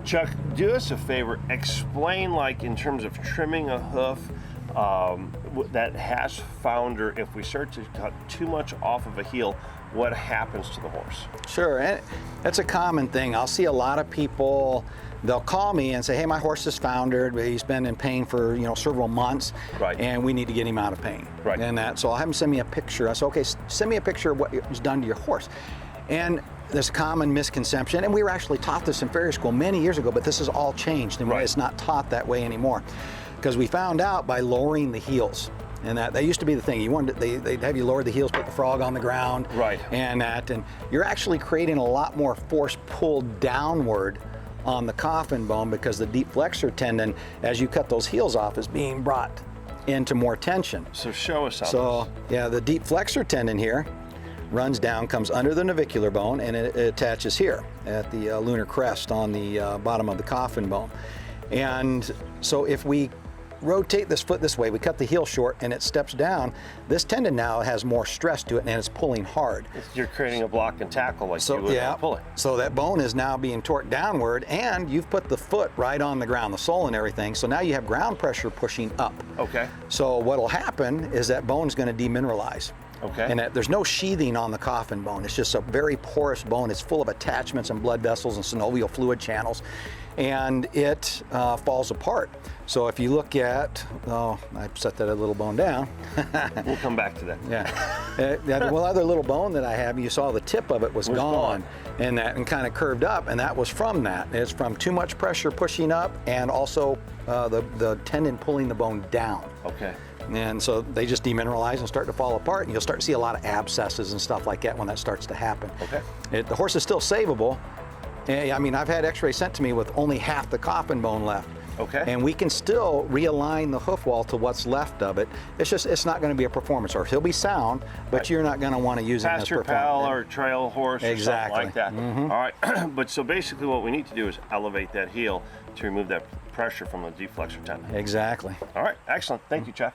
Chuck, do us a favor, explain, like, in terms of trimming a hoof that has founder, if we start to cut too much off of a heel, what happens to the horse? Sure, and that's a common thing. I'll see a lot of people, they'll call me and say, hey, my horse is foundered, but he's been in pain for several months, right, and we need to get him out of pain. Right. And so I'll have him send me a picture. I say, okay, send me a picture of what was done to your horse. And there's a common misconception, and we were actually taught this in farrier school many years ago, but this has all changed, and it's not taught that way anymore. Because we found out by lowering the heels, and that used to be the thing. They'd have you lower the heels, put the frog on the ground, right, and you're actually creating a lot more force pull downward on the coffin bone, because the deep flexor tendon, as you cut those heels off, is being brought into more tension. So show us how. So yeah, the deep flexor tendon here runs down, comes under the navicular bone, and it attaches here at the lunar crest on the bottom of the coffin bone. And so if we rotate this foot this way, we cut the heel short and it steps down, this tendon now has more stress to it and it's pulling hard. You're creating a block and tackle like you would pull it. So that bone is now being torqued downward, and you've put the foot right on the ground, the sole and everything, so now you have ground pressure pushing up. Okay. So what'll happen is that bone's going to demineralize. Okay. And there's no sheathing on the coffin bone. It's just a very porous bone. It's full of attachments and blood vessels and synovial fluid channels, and it falls apart. So if you look at, I set that little bone down. We'll come back to that. Yeah. The other little bone that I have, you saw the tip of it was gone, and kind of curved up, and that was from that. It's from too much pressure pushing up, and also the tendon pulling the bone down. Okay. And so they just demineralize and start to fall apart, and you'll start to see a lot of abscesses and stuff like that when that starts to happen. Okay. The horse is still savable. I mean, I've had x-rays sent to me with only half the coffin bone left. Okay. And we can still realign the hoof wall to what's left of it. It's not going to be a performance horse. He'll be sound, but you're not going to want to use it as pasture pal or trail horse or something like that. Mm-hmm. All right. But so basically what we need to do is elevate that heel to remove that pressure from the deep flexor tendon. Exactly. All right. Excellent. Thank you, Chuck.